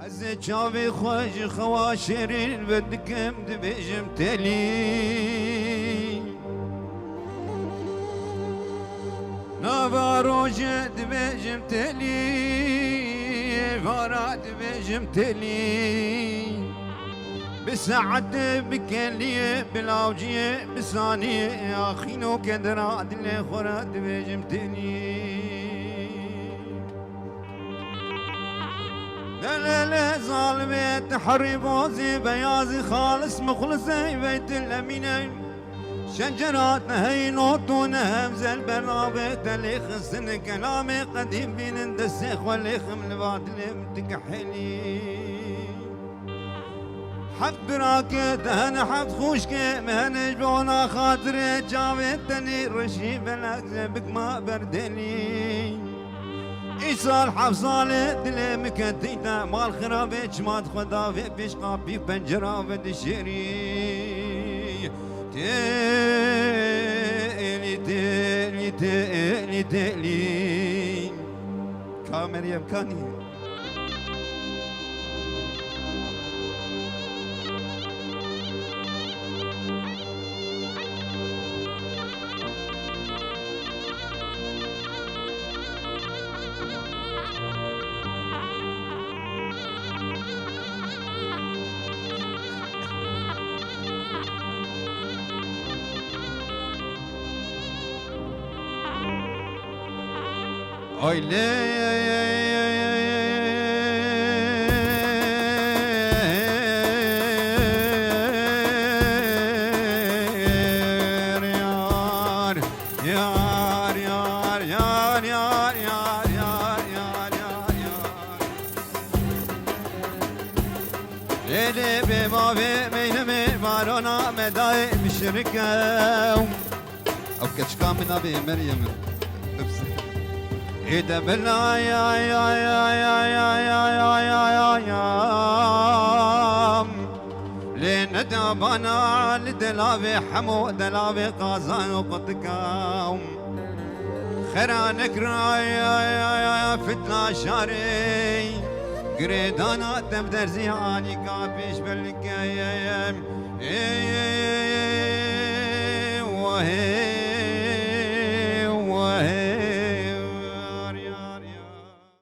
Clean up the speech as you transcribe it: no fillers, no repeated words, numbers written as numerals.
عزي شافي خوش خواشرين بدكم دبيجم تلي نافاروج دبيجم تلي فارا دبيجم تلي بسعد بكلي بلاوجي بساني اخينو كدرا دل خورا دبيجم تلي دلال ظالمي تحري بوزي بيازي خالص مخلصي بيت الأمينين شجرات هي نوتون همز البرابة اللي خسن كلامي قديم بين الدسخ واللي خم البعد اللي متكحلي حد براكت هنا حد خوشك مهنج بونا خاطري جاوتني رشي بلاك بك ما بردني إيصال حفصالي دلي مكتينا مال خرابي جماد خدا في بيشقا بي بنجرا في دشيري تيلي تيلي تيلي تيلي كاميرا يمكاني Oyle Lele be mavi meyneme varona medai müşrikev Av keçka min abi Meryem'in إذا بالله يا لين دابنا لدلابي حمو دلابي قازان وقدكاوم خرانك رايا فتنا شاري قريدانا تبدر زياني كابيش بالكايم وهي